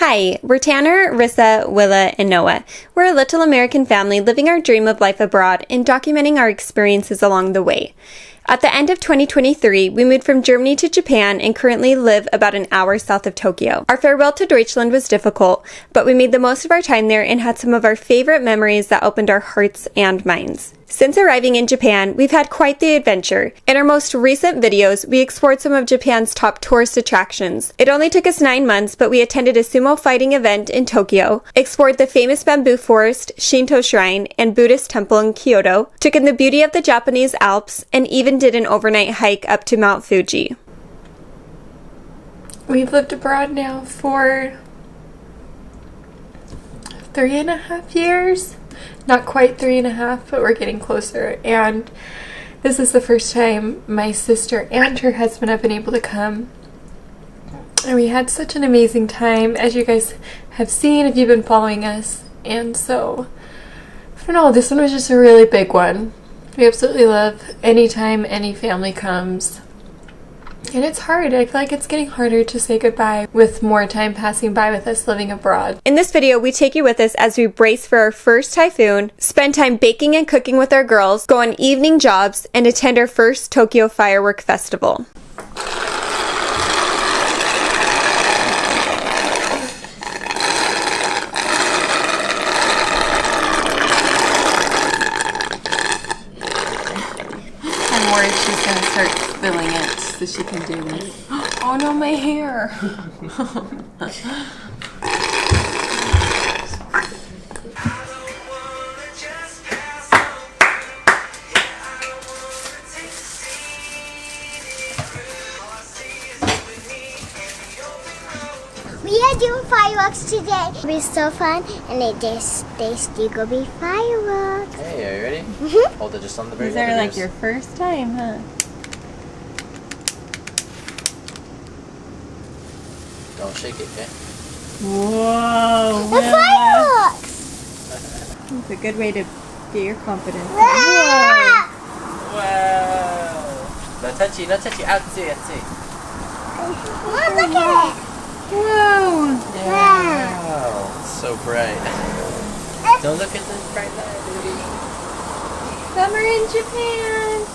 Hi, we're Tanner, Risa, Willa, and Noah. We're a little American family living our dream of life abroad and documenting our experiences along the way. At the end of 2023, we moved from Germany to Japan and currently live about an hour south of Tokyo. Our farewell to Deutschland was difficult, but we made the most of our time there and had some of our favorite memories that opened our hearts and minds. Since arriving in Japan, we've had quite the adventure. In our most recent videos, we explored some of Japan's top tourist attractions. It only took us 9 months, but we attended a sumo fighting event in Tokyo, explored the famous bamboo forest, Shinto shrine, and Buddhist temple in Kyoto, took in the beauty of the Japanese Alps, and even did an overnight hike up to Mount Fuji. We've lived abroad now for 3.5 years. Not quite 3.5, but we're getting closer. And this is the first time my sister and her husband have been able to come. And we had such an amazing time, as you guys have seen if you've been following us. And so, I don't know, this one was just a really big one. We absolutely love anytime any family comes. And it's hard. I feel like it's getting harder to say goodbye with more time passing by with us living abroad. In this video, we take you with us as we brace for our first typhoon, spend time baking and cooking with our girls, go on evening jobs, and attend our first Tokyo firework festival. I'm worried she's going to start spilling it. So she can do this. Oh no, my hair! We are doing fireworks today. It'll be so fun, and they still gonna be fireworks. Hey, are you ready? Mm-hmm. Hold it just on the very These end are of like yours. your first time, huh? Don't shake it, okay? Whoa! The fireworks! It's a good way to get your confidence. Wow! Wow! No touchy, no touchy. Outsy, outsy. Mom, look at it! Whoa! Wow! It's so bright. Don't look at this bright light, baby. Summer in Japan!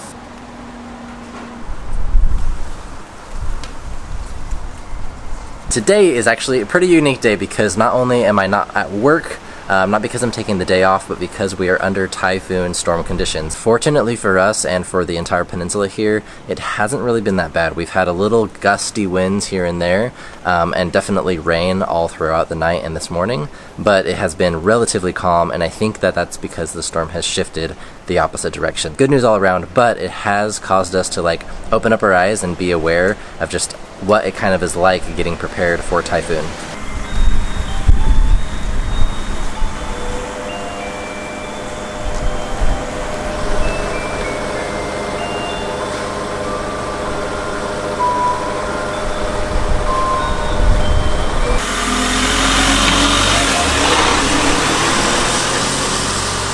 Today is actually a pretty unique day because not only am I not at work, not because I'm taking the day off, but because we are under typhoon storm conditions. Fortunately for us and for the entire peninsula here, it hasn't really been that bad. We've had a little gusty winds here and there, and definitely rain all throughout the night and this morning, but it has been relatively calm, and I think that that's because the storm has shifted the opposite direction. Good news all around, but it has caused us to open up our eyes and be aware of just what it kind of is like getting prepared for typhoon.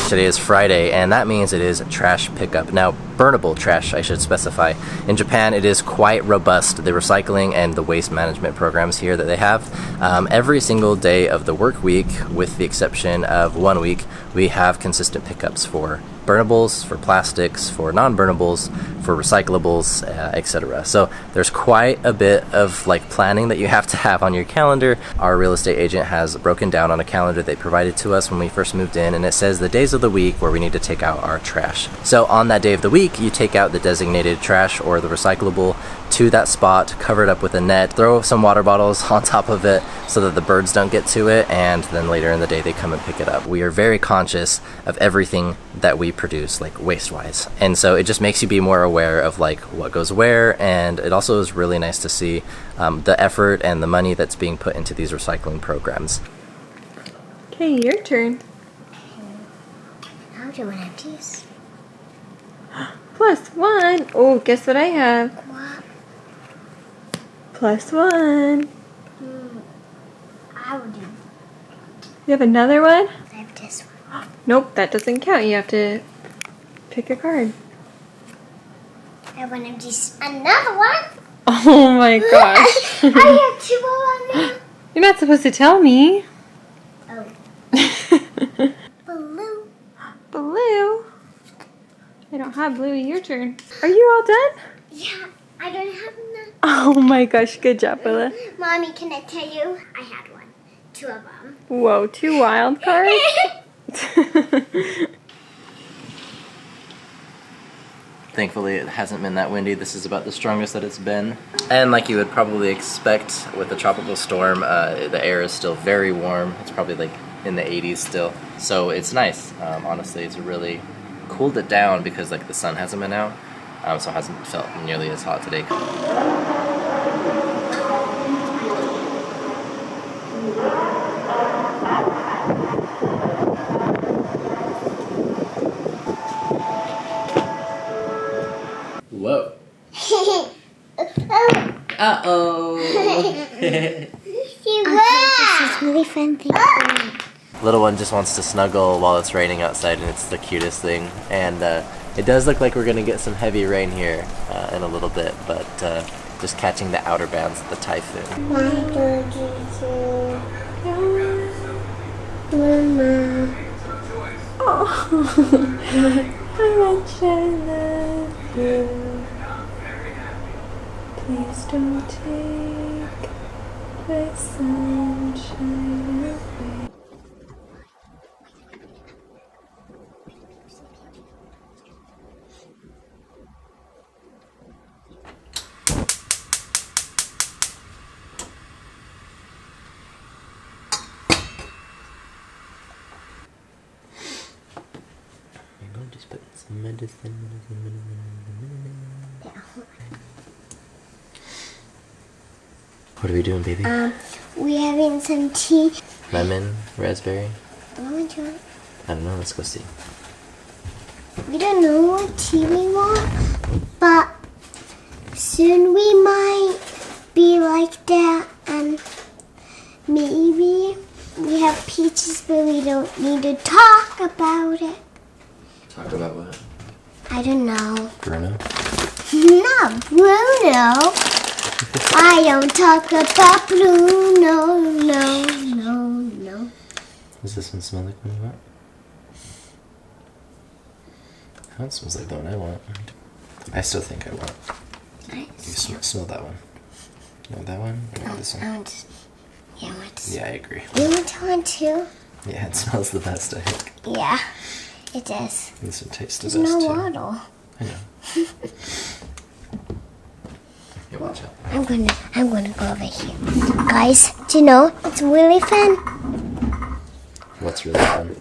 Today is Friday, and that means it is trash pickup. Now, burnable trash, I should specify. In Japan, it is quite robust, the recycling and the waste management programs here that they have. Every single day of the work week, with the exception of 1 week, we have consistent pickups for burnables, for plastics, for non-burnables, for recyclables, etc. So there's quite a bit of planning that you have to have on your calendar. Our real estate agent has broken down on a calendar they provided to us when we first moved in, and it says the days of the week where we need to take out our trash. So on that day of the week, you take out the designated trash or the recyclable to that spot, cover it up with a net, throw some water bottles on top of it so that the birds don't get to it, and then later in the day they come and pick it up. We are very conscious of everything that we produce, waste-wise, and so it just makes you be more aware of what goes where, and it also is really nice to see the effort and the money that's being put into these recycling programs. Okay, your turn. How do I have these? +1. Oh, guess what I have? What? +1. I would do. You have another one? I have this one. Nope, that doesn't count. You have to pick a card. I want to just another one. Oh my gosh. I have 2 on there. You're not supposed to tell me. Oh. Blue. Blue? I don't have blue. Your turn. Are you all done? Yeah, I don't have none. Oh my gosh, good job, Willa. Mommy, can I tell you? I had one. 2 of them. Whoa, 2 wild cards? Thankfully, it hasn't been that windy. This is about the strongest that it's been. And like you would probably expect with a tropical storm, the air is still very warm. It's probably like in the 80s still. So it's nice. Honestly, it's really cooled it down because like the sun hasn't been out. So it hasn't felt nearly as hot today. Whoa. Uh-oh. This is really fun thing. Little one just wants to snuggle while it's raining outside, and it's the cutest thing. And it does look like we're going to get some heavy rain here in a little bit, but just catching the outer bounds of the typhoon. Mama. Oh, how much I love you. Please don't take my sunshine away. Just put some medicine. What are we doing, baby? We having some tea. Lemon, raspberry? Lemon tea. I don't know, let's go see. We don't know what tea we want, but soon we might be like that, and maybe we have peaches, but we don't need to talk about it. Talk about what? I don't know. Bruno? Not Bruno. I don't talk about Bruno. No. Does this one smell like one you want? That smells like the one I want. I still think I want. You smell that one. You want that one? Or you want this one? I want this. Yeah, I agree. You want one too? Yeah, it smells the best, I think. Yeah, it does. This one tastes the There's best no too. water. I know. You watch out. I'm gonna go over here. Guys, do you know, it's really fun. What's really fun?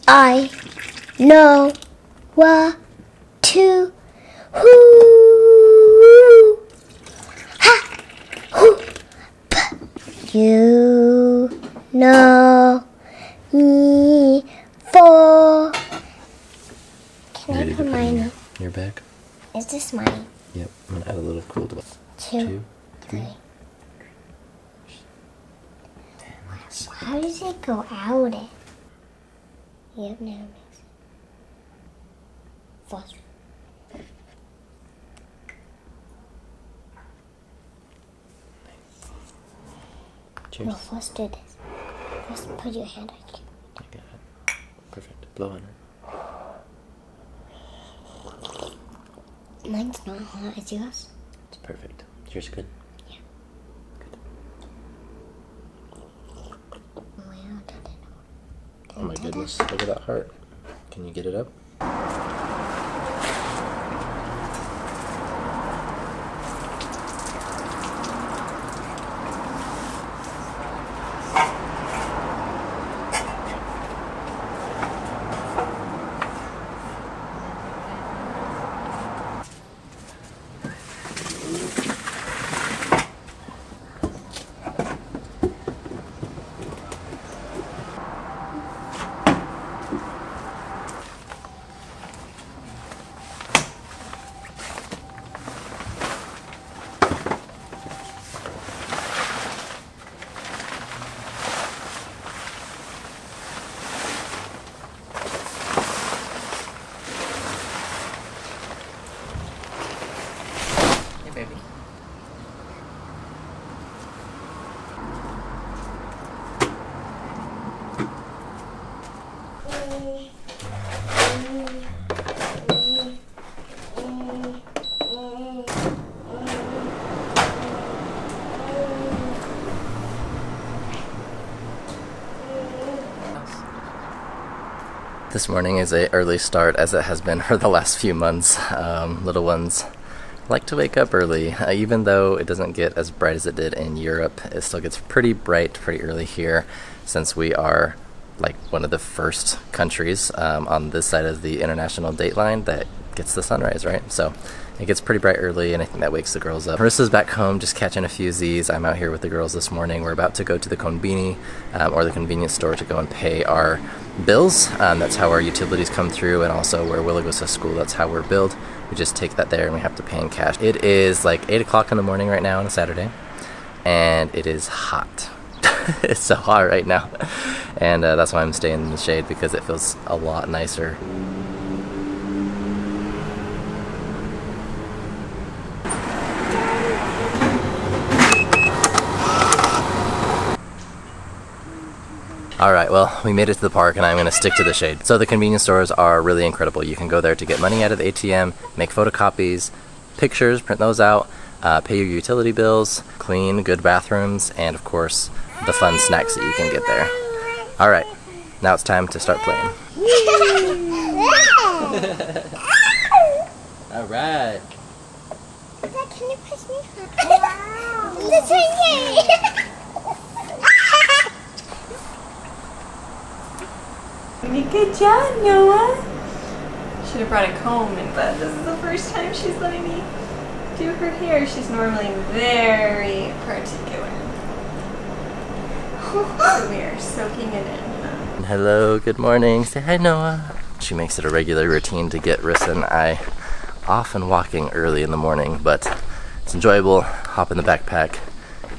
I know what to who ha who p you know me for. Can I put mine? Your bag? Is this mine? Yep. I'm gonna add a little cool to it. 2, 3. How does it go out? Yep, now it makes it. First. Cheers. No, first do this. First put your hand on it. I got it. Perfect. Blow on it. Mine's not hot. Is yours? It's perfect. Yours good? Yeah. Good. Wow, Oh my goodness. Look at that heart. Can you get it up? This morning is an early start, as it has been for the last few months. Little ones like to wake up early. Even though it doesn't get as bright as it did in Europe, it still gets pretty bright pretty early here, since we are like one of the first countries on this side of the international date line that gets the sunrise, right? So it gets pretty bright early, and I think that wakes the girls up. Marissa's back home just catching a few Z's. I'm out here with the girls this morning. We're about to go to the konbini, or the convenience store, to go and pay our bills. That's how our utilities come through, and also where Willa goes to school, that's how we're billed. We just take that there and we have to pay in cash. It is like 8 o'clock in the morning right now on a Saturday, and it is hot. It's so hot right now, and that's why I'm staying in the shade, because it feels a lot nicer. Alright, well, we made it to the park, and I'm going to stick to the shade. So the convenience stores are really incredible. You can go there to get money out of the ATM, make photocopies, pictures, print those out, pay your utility bills, clean good bathrooms, and of course, the fun snacks that you can get there. Alright, now it's time to start playing. Alright. Can you push me? Wow. Let's try Good job, Noah. Should have brought a comb in, but this is the first time she's letting me do her hair. She's normally very particular. So we are soaking it in. Hello, good morning. Say hi, Noah. She makes it a regular routine to get Risa and I off and walking early in the morning, but it's enjoyable. Hop in the backpack,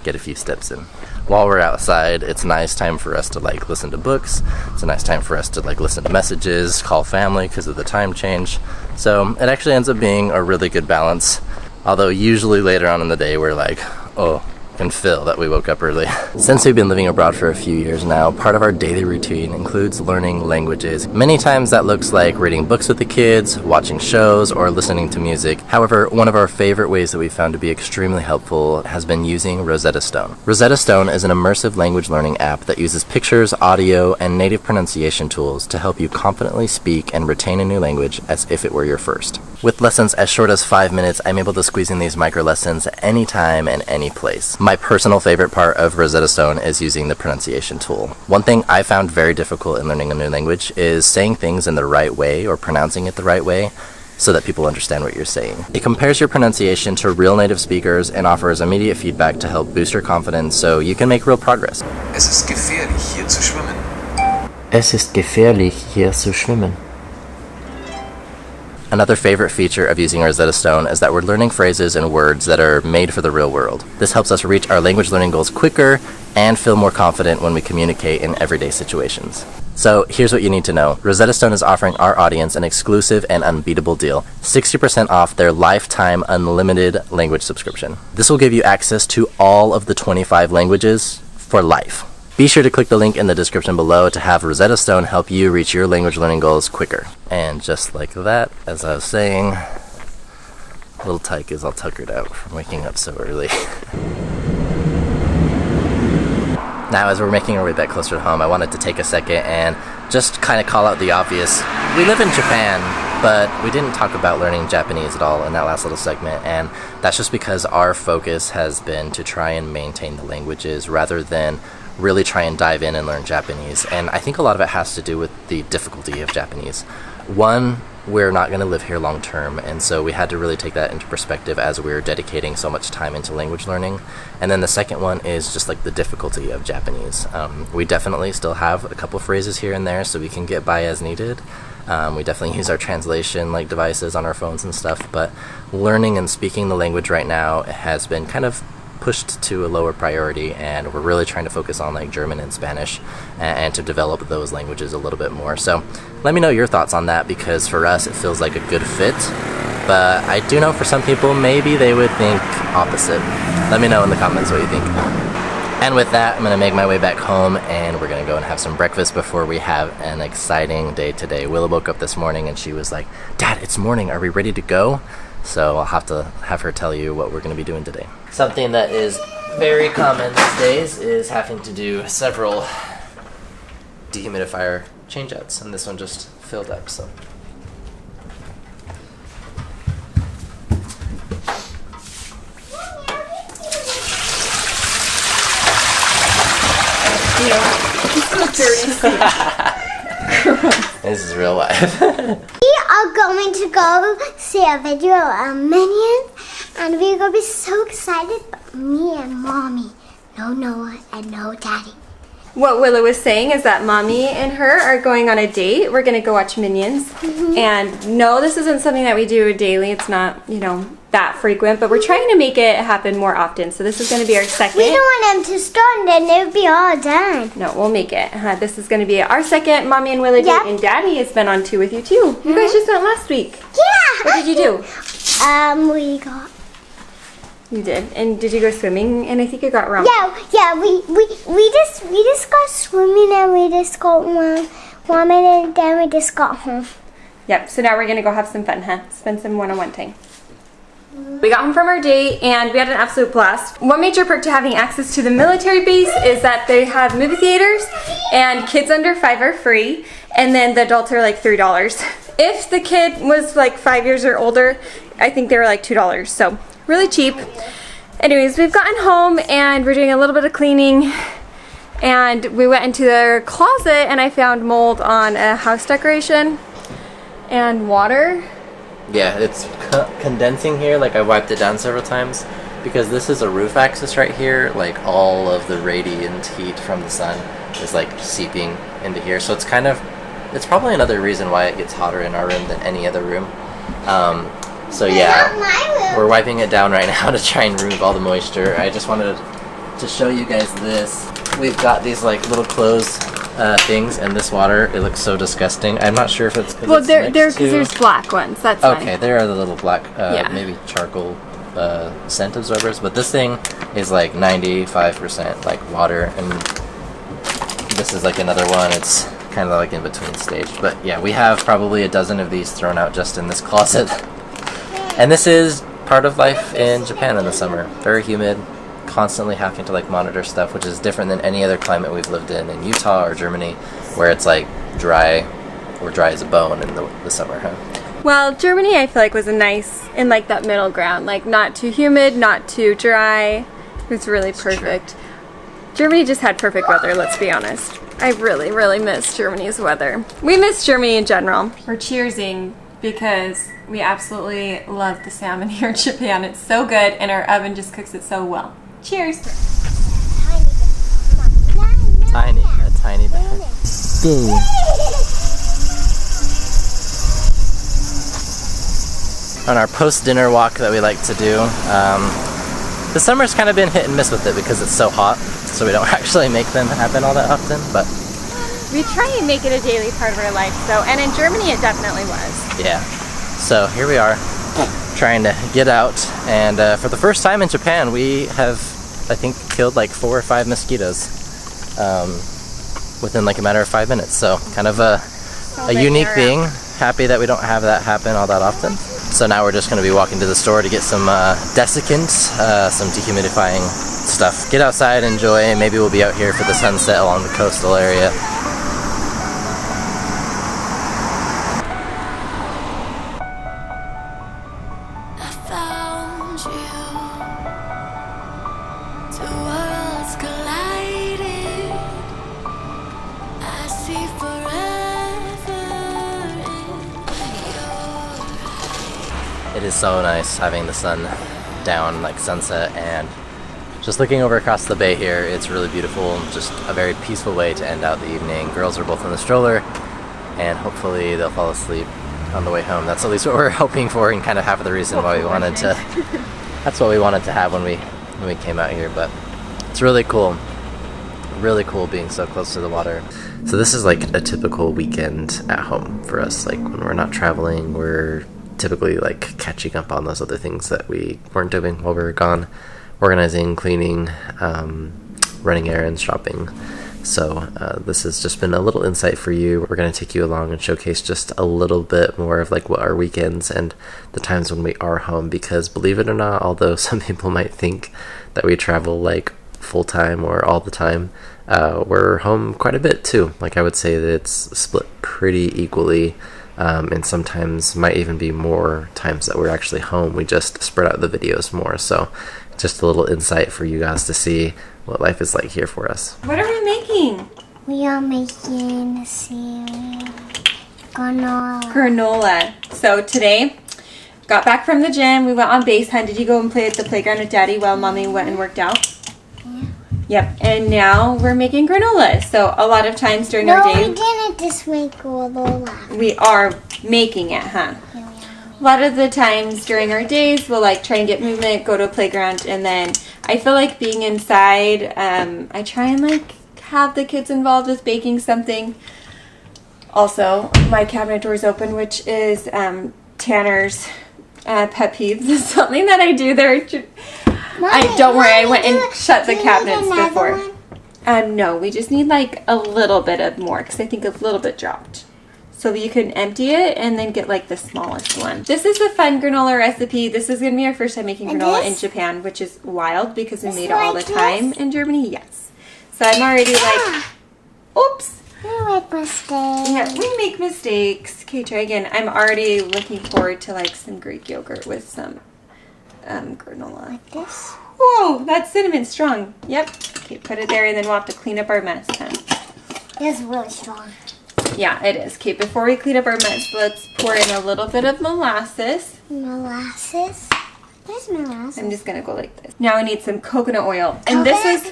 get a few steps in. While we're outside, it's a nice time for us to like listen to books. It's a nice time for us to like listen to messages, call family because of the time change. So it actually ends up being a really good balance. Although usually later on in the day, we're like, oh, can feel that we woke up early. Since we've been living abroad for a few years now, part of our daily routine includes learning languages. Many times that looks like reading books with the kids, watching shows, or listening to music. However, one of our favorite ways that we found to be extremely helpful has been using Rosetta Stone. Rosetta Stone is an immersive language learning app that uses pictures, audio, and native pronunciation tools to help you confidently speak and retain a new language as if it were your first. With lessons as short as 5 minutes, I'm able to squeeze in these micro lessons anytime and any place. My personal favorite part of Rosetta Stone is using the pronunciation tool. One thing I found very difficult in learning a new language is saying things in the right way or pronouncing it the right way so that people understand what you're saying. It compares your pronunciation to real native speakers and offers immediate feedback to help boost your confidence so you can make real progress. Es ist gefährlich, hier zu schwimmen. Es ist gefährlich, hier zu schwimmen. Another favorite feature of using Rosetta Stone is that we're learning phrases and words that are made for the real world. This helps us reach our language learning goals quicker and feel more confident when we communicate in everyday situations. So here's what you need to know. Rosetta Stone is offering our audience an exclusive and unbeatable deal, 60% off their lifetime unlimited language subscription. This will give you access to all of the 25 languages for life. Be sure to click the link in the description below to have Rosetta Stone help you reach your language learning goals quicker. And just like that, as I was saying, little Tyke is all tuckered out from waking up so early. Now, as we're making our way back closer to home, I wanted to take a second and just kind of call out the obvious. We live in Japan, but we didn't talk about learning Japanese at all in that last little segment, and that's just because our focus has been to try and maintain the languages rather than really try and dive in and learn Japanese. And I think a lot of it has to do with the difficulty of Japanese. One, we're not going to live here long term, and so we had to really take that into perspective as we're dedicating so much time into language learning. And then the second one is just like the difficulty of Japanese. We definitely still have a couple phrases here and there so we can get by as needed. We definitely use our translation like devices on our phones and stuff, but learning and speaking the language right now has been kind of pushed to a lower priority, and we're really trying to focus on like German and Spanish and to develop those languages a little bit more. So let me know your thoughts on that, because for us it feels like a good fit, but I do know for some people maybe they would think opposite. Let me know in the comments what you think. And with that, I'm going to make my way back home, and we're going to go and have some breakfast before we have an exciting day today. Willa woke up this morning and she was like, "Dad, it's morning. Are we ready to go?" So I'll have to have her tell you what we're going to be doing today. Something that is very common these days is having to do several dehumidifier change-outs, and this one just filled up, so. This is real life. We are going to go see a video of Minions, and we're going to be so excited. But me and Mommy, no Noah and no Daddy. What Willa was saying is that Mommy and her are going on a date. We're going to go watch Minions. And no, this isn't something that we do daily. It's not, that frequent, but we're trying to make it happen more often. So this is going to be our second. We don't want them to start and then it'll be all done. No, we'll make it. This is going to be our second Mommy and Willa date, Yep. and Daddy has been on 2 with you too. You guys just went last week. Yeah. What did you do? We got. You did. And did you go swimming? And I think you got wrong. Yeah. We just got swimming and we just got one minute and then we just got home. Yep. So now we're going to go have some fun, Spend some one-on-one time. We got home from our date and we had an absolute blast. One major perk to having access to the military base is that they have movie theaters and kids under 5 are free, and then the adults are like $3. If the kid was like 5 years or older, I think they were like $2, so really cheap. Anyways, we've gotten home and we're doing a little bit of cleaning, and we went into their closet and I found mold on a house decoration and water. Yeah, it's condensing here. Like, I wiped it down several times because this is a roof axis right here. Like, all of the radiant heat from the sun is like seeping into here. So it's probably another reason why it gets hotter in our room than any other room. So yeah, Not my room. we're wiping it down right now to try and remove all the moisture. I just wanted to show you guys this. We've got these like little clothes things, and this water, it looks so disgusting. I'm not sure if it's because Well, there's black ones. That's okay, fine. there are the little black, Yeah. maybe charcoal scent absorbers, but this thing is like 95% like water, and this is like another one. It's kind of like in between stage, but yeah, we have probably a dozen of these thrown out just in this closet. And this is part of life in Japan in the summer. Very humid, constantly having to like monitor stuff, which is different than any other climate we've lived in Utah or Germany, where it's like dry as a bone in the summer, Well, Germany I feel like was in like that middle ground, like not too humid, not too dry. It was really perfect. Germany just had perfect weather, let's be honest. I really, really miss Germany's weather. We miss Germany in general. We're cheersing because we absolutely love the salmon here in Japan. It's so good, and our oven just cooks it so well. Cheers. a tiny bit. Boo. On our post-dinner walk that we like to do, the summer's kind of been hit and miss with it because it's so hot, so we don't actually make them happen all that often, but We try and make it a daily part of our life, and in Germany it definitely was. yeah. So here we are, trying to get out, and for the first time in Japan, we have, I think, killed like 4 or 5 mosquitoes within like a matter of 5 minutes. So kind of a unique thing. Happy that we don't have that happen all that often. So now we're just going to be walking to the store to get some desiccant, some dehumidifying stuff. Get outside, enjoy. Maybe we'll be out here for the sunset along the coastal area. It is so nice having the sun down, like sunset, and just looking over across the bay here. It's really beautiful, just a very peaceful way to end out the evening. Girls are both in the stroller, and hopefully they'll fall asleep on the way home. That's at least what we're hoping for, and kind of half of the reason why we wanted to. That's what we wanted to have when we came out here. But it's really cool being so close to the water. So this is like a typical weekend at home for us. Like when we're not traveling, we're typically like catching up on those other things that we weren't doing while we were gone. Organizing, cleaning, running errands, shopping. So this has just been a little insight for you. We're going to take you along and showcase just a little bit more of like what our weekends and the times when we are home, because believe it or not, although some people might think that we travel like full-time or all the time, we're home quite a bit too. Like I would say that it's split pretty equally, and sometimes might even be more times that we're actually home. We just spread out the videos more. So just a little insight for you guys to see what life is like here for us. What are we making? We are making cereal. Granola. So today, got back from the gym. We went on base hunt. Did you go and play at the playground with Daddy while Mommy went and worked out? Yeah. Yep. And now we're making granola. So a lot of times during our day, No, we didn't just make granola. we are making it, huh? A lot of the times during our days, we'll like try and get movement, go to a playground, and then I feel like being inside, I try and like have the kids involved with baking something. Also, my cabinet door's open, which is Tanner's pet peeve. This is something that I do there. Don't worry, I went and shut the cabinets before. No, we just need like a little bit of more because I think a little bit dropped. So you can empty it and then get like the smallest one. This is a fun granola recipe. This is going to be our first time making granola in Japan, which is wild because we made it all the time in Germany. Yes. So I'm already like, oops. We make mistakes. Yeah, we make mistakes. Okay, try again. I'm already looking forward to like some Greek yogurt with some granola. Like this? Whoa, that's cinnamon strong. Yep. Okay, put it there and then we'll have to clean up our mess, huh? It's really strong. Yeah, it is. Okay, before we clean up our mess, let's pour in a little bit of molasses. Molasses? Where's molasses? I'm just going to go like this. Now I need some coconut oil. And this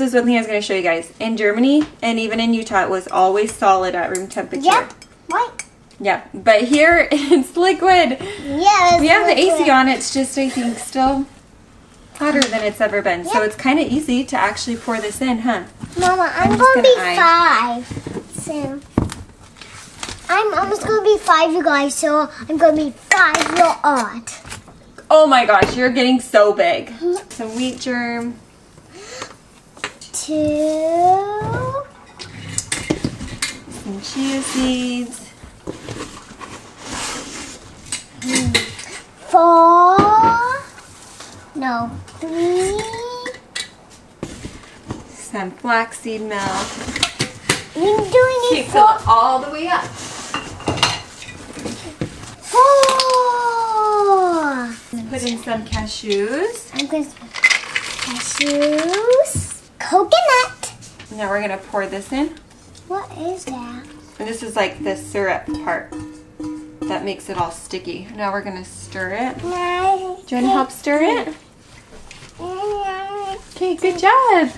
was one thing I was going to show you guys. In Germany and even in Utah, it was always solid at room temperature. Yep. What? Yeah, but here it's liquid. Yeah, We have the AC on. It's just, I think, still hotter than it's ever been. So it's kind of easy to actually pour this in, huh? Mama, I'm going to be 5 soon. I'm almost going to be 5, you guys, so I'm going to be 5 years old. Oh my gosh, you're getting so big. Some wheat germ. 2. Some chia seeds. 4. No, 3. Some flaxseed milk. You're doing it Okay, fill it all the way up. 4. Put in some cashews. I'm going to cashews. Coconut. Now we're gonna pour this in. What is that? And this is like the syrup part that makes it all sticky. Now we're gonna stir it. Do you want to help stir it? Okay, good job.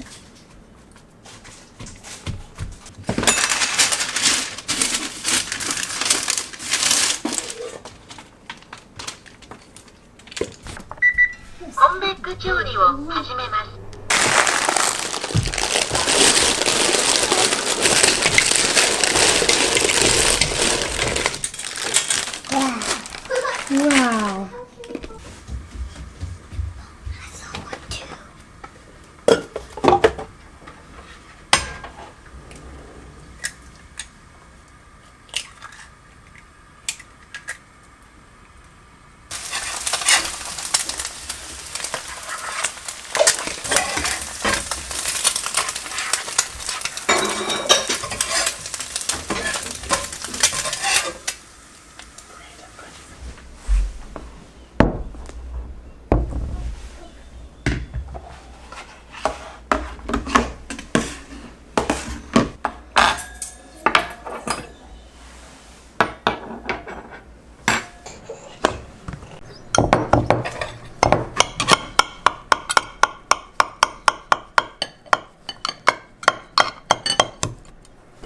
Wow.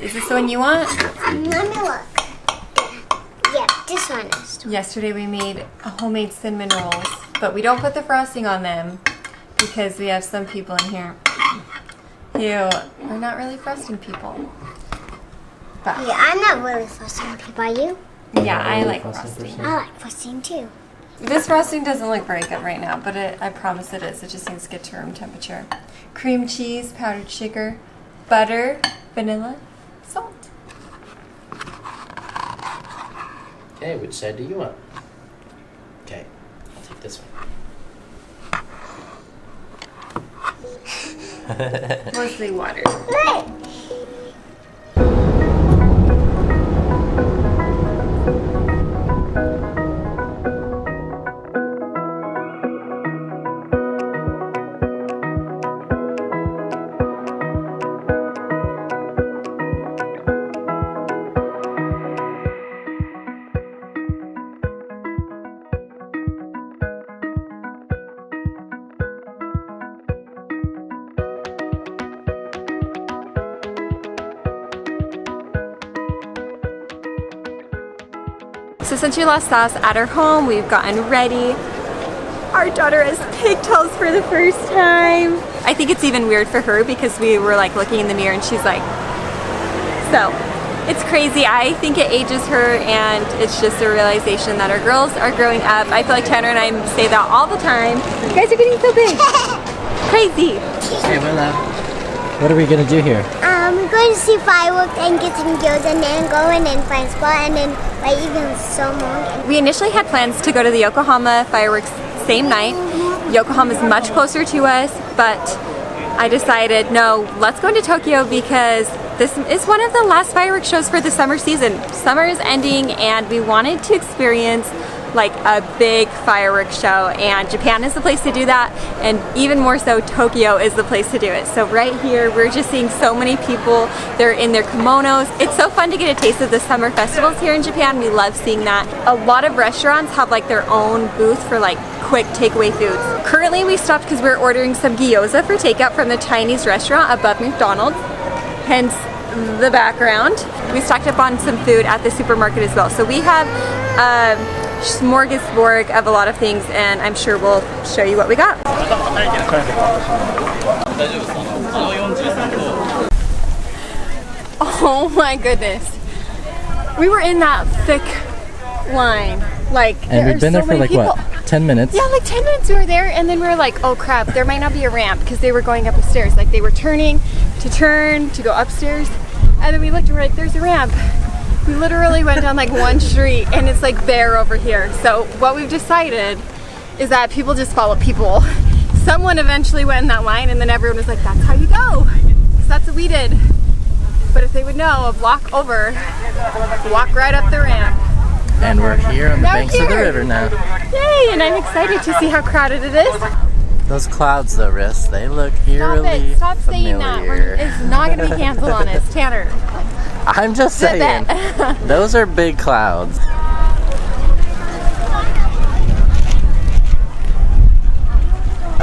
Is this the one you want? Let me look. Yeah, this one is. Yesterday we made homemade cinnamon rolls, but we don't put the frosting on them because we have some people in here who are not really frosting people. But Yeah, I'm not really frosting people, are you? yeah, I like frosting. I like frosting too. This frosting doesn't look very good right now, but I promise it is. It just needs to get to room temperature. Cream cheese, powdered sugar, butter, vanilla, salt. Okay, which side do you want? Okay, I'll take this one. Mostly water. So since you last saw us at our home, we've gotten ready. Our daughter has pigtails for the first time. I think it's even weird for her because we were like looking in the mirror and she's like, so it's crazy. I think it ages her and it's just a realization that our girls are growing up. I feel like Tanner and I say that all the time. You guys are getting so big. Crazy. Hey, Willa. What are we gonna do here? We're going to see fireworks and get some gills and then go in and find a spot and then like even so long. We initially had plans to go to the Yokohama fireworks same night. Yokohama is much closer to us, but I decided no, let's go into Tokyo because this is one of the last fireworks shows for the summer season. Summer is ending and we wanted to experience like a big fireworks show, and Japan is the place to do that, and even more so Tokyo is the place to do it. So right here we're just seeing so many people. They're in their kimonos. It's so fun to get a taste of the summer festivals here in Japan. We love seeing that. A lot of restaurants have like their own booth for like quick takeaway foods. Currently we stopped because we're ordering some gyoza for takeout from the Chinese restaurant above McDonald's, hence the background. We stocked up on some food at the supermarket as well. So we have smorgasbord of a lot of things, and I'm sure we'll show you what we got. Oh my goodness. We were in that thick line. Like, and we've been there for like what, 10 minutes? Yeah, like 10 minutes we were there, and then we were like, oh crap, there might not be a ramp because they were going up the stairs. Like they were turn to go upstairs, and then we looked and we're like, there's a ramp. We literally went down like one street and it's like there over here. So what we've decided is that people just follow people. Someone eventually went in that line and then everyone was like, that's how you go. So that's what we did. But if they would know, a block over, walk right up the ramp. And we're here on the banks of the river now. Yay, and I'm excited to see how crowded it is. Those clouds though, Riss, they look eerily Stop saying familiar. that. It's not going to be canceled on us. Tanner. I'm just saying, those are big clouds.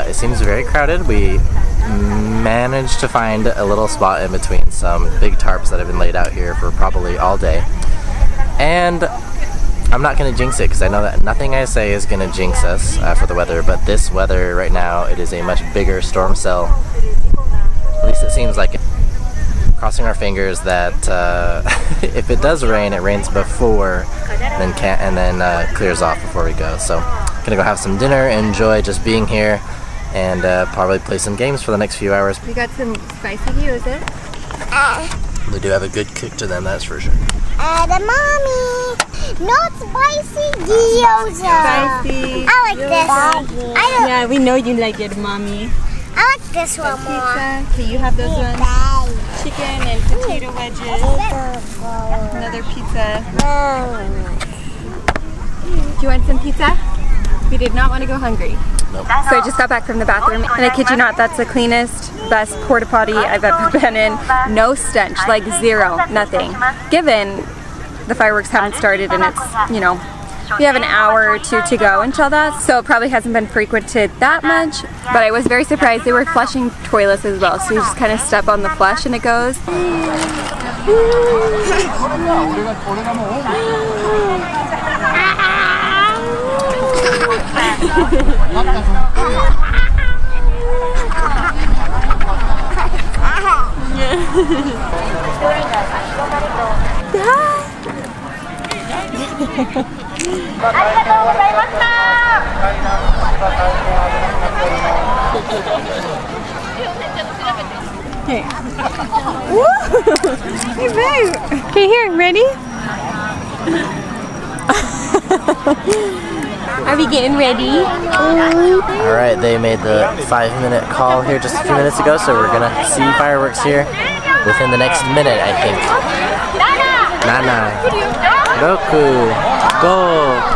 It seems very crowded. We managed to find a little spot in between some big tarps that have been laid out here for probably all day. And I'm not going to jinx it because I know that nothing I say is going to jinx us for the weather, but this weather right now, it is a much bigger storm cell. At least it seems like it. Crossing our fingers that if it does rain, it rains before, and then clears off before we go. So, gonna go have some dinner, enjoy just being here, and probably play some games for the next few hours. We got some spicy gyoza. They do have a good kick to them, that's for sure. The mommy, not spicy gyoza. Spicy. I like this one. Yeah, we know you like it, mommy. I like this one more. Pizza. Can you have those ones? Chicken and potato wedges. Another pizza. Do you want some pizza? We did not want to go hungry. Nope. So I just got back from the bathroom, and I kid you not, that's the cleanest, best porta potty I've ever been in. No stench, like zero, nothing. Given the fireworks haven't started and it's, you know, we have an hour or two to go until that, so it probably hasn't been frequented that much, but I was very surprised. They were flushing toilets as well, so you just kind of step on the flush and it goes. Okay. Hey, babe. Okay, here, ready? Are we getting ready? Alright, they made the 5-minute call here just a few minutes ago, so we're gonna see fireworks here within the next minute, I think. Nana, Goku, go!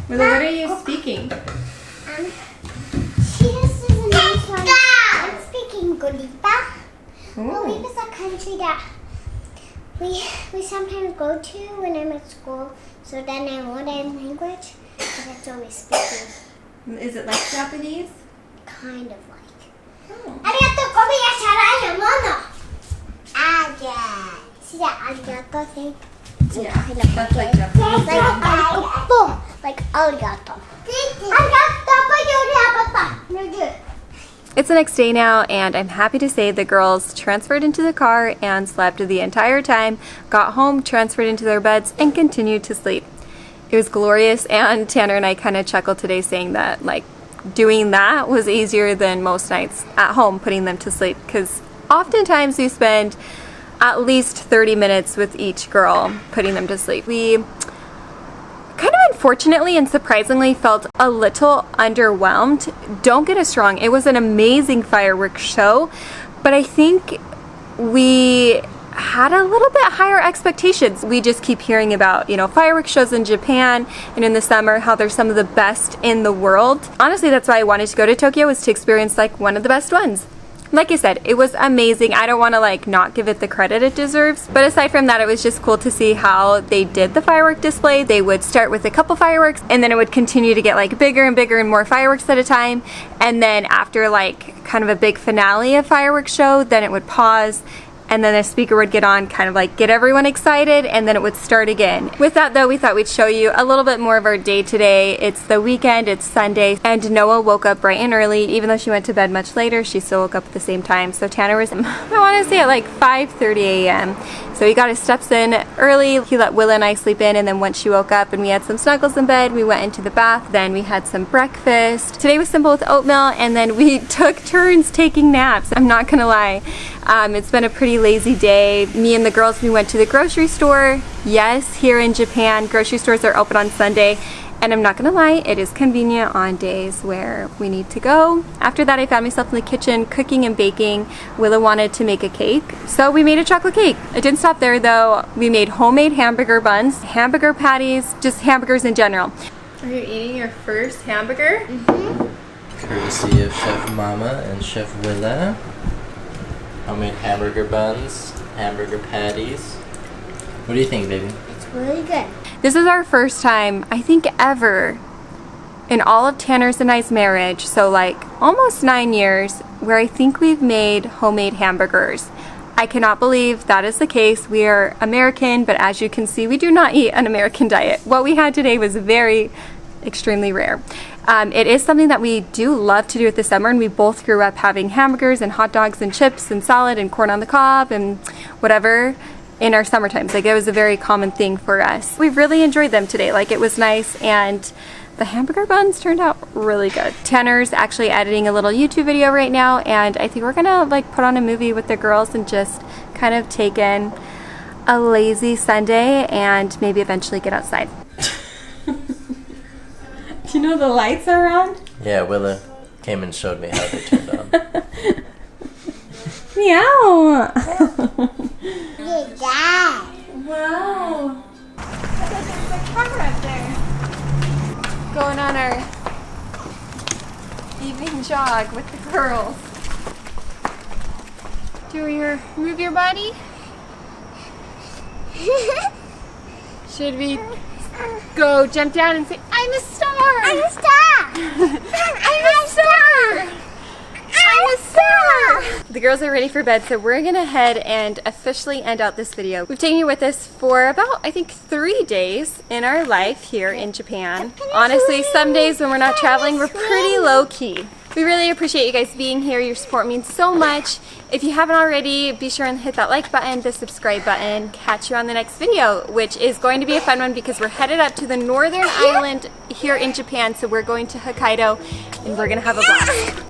Willa, what are you speaking? She just is a nice one. I'm speaking Golipa. Golipa is a country that we sometimes go to when I'm at school. So then I learn language. But that's always speaking. Is it like Japanese? Kind of like. Oh. Arigato komiya mono. See that arigato thing? Yeah, Kind of that's like Japanese. like arigato. Like arigato. Arigato. It's the next day now, and I'm happy to say the girls transferred into the car and slept the entire time, got home, transferred into their beds, and continued to sleep. It was glorious, and Tanner and I kind of chuckled today saying that, like, doing that was easier than most nights at home putting them to sleep, because oftentimes we spend at least 30 minutes with each girl putting them to sleep. We kind of unfortunately and surprisingly felt a little underwhelmed. Don't get us wrong, it was an amazing fireworks show, but I think we had a little bit higher expectations. We just keep hearing about, fireworks shows in Japan and in the summer, how they're some of the best in the world. Honestly, that's why I wanted to go to Tokyo, was to experience like one of the best ones. Like I said, it was amazing. I don't want to not give it the credit it deserves, but aside from that, it was just cool to see how they did the firework display. They would start with a couple fireworks, and then it would continue to get bigger and bigger and more fireworks at a time, and then after kind of a big finale of fireworks show, then it would pause, and then the speaker would get on, kind of get everyone excited, and then it would start again. With that though, we thought we'd show you a little bit more of our day today. It's the weekend, it's Sunday, and Noah woke up bright and early. Even though she went to bed much later, she still woke up at the same time. So Tanner was, I want to say at 5:30 a.m. So he got his steps in early. He let Willa and I sleep in, and then once she woke up and we had some snuggles in bed, we went into the bath. Then we had some breakfast. Today was simple with oatmeal, and then we took turns taking naps. I'm not gonna lie. It's been a pretty lazy day. Me and the girls, we went to the grocery store. Yes, here in Japan, grocery stores are open on Sunday. And I'm not gonna lie, it is convenient on days where we need to go. After that, I found myself in the kitchen cooking and baking. Willa wanted to make a cake, so we made a chocolate cake. It didn't stop there though. We made homemade hamburger buns, hamburger patties, just hamburgers in general. Are you eating your first hamburger? Mm-hmm. Courtesy of Chef Mama and Chef Willa. Homemade hamburger buns, hamburger patties. What do you think, baby? It's really good. This is our first time, I think, ever in all of Tanner's and I's marriage, so like almost 9 years, where I think we've made homemade hamburgers. I cannot believe that is the case. We are American, but as you can see, we do not eat an American diet. What we had today was extremely rare. It is something that we do love to do at the summer, and we both grew up having hamburgers and hot dogs and chips and salad and corn on the cob and whatever in our summer times. Like, it was a very common thing for us. We really enjoyed them today. Like, it was nice, and the hamburger buns turned out really good. Tanner's actually editing a little YouTube video right now, and I think we're gonna like put on a movie with the girls and just kind of take in a lazy Sunday and maybe eventually get outside. Do you know the lights are on? Yeah, Willa came and showed me how they turned on. Meow! Good dad. Wow! Look at there's a car up there. Going on our evening jog with the girls. Move your body? Should we go jump down and say, I'm a star! I'm a star. I'm a star! I'm a star! The girls are ready for bed, so we're gonna head and officially end out this video. We've taken you with us for about, I think, 3 days in our life here in Japan. Honestly, some days when we're not traveling, we're pretty low-key. We really appreciate you guys being here. Your support means so much. If you haven't already, be sure and hit that like button, the subscribe button. Catch you on the next video, which is going to be a fun one because we're headed up to the northern island here in Japan. So we're going to Hokkaido and we're gonna have a blast.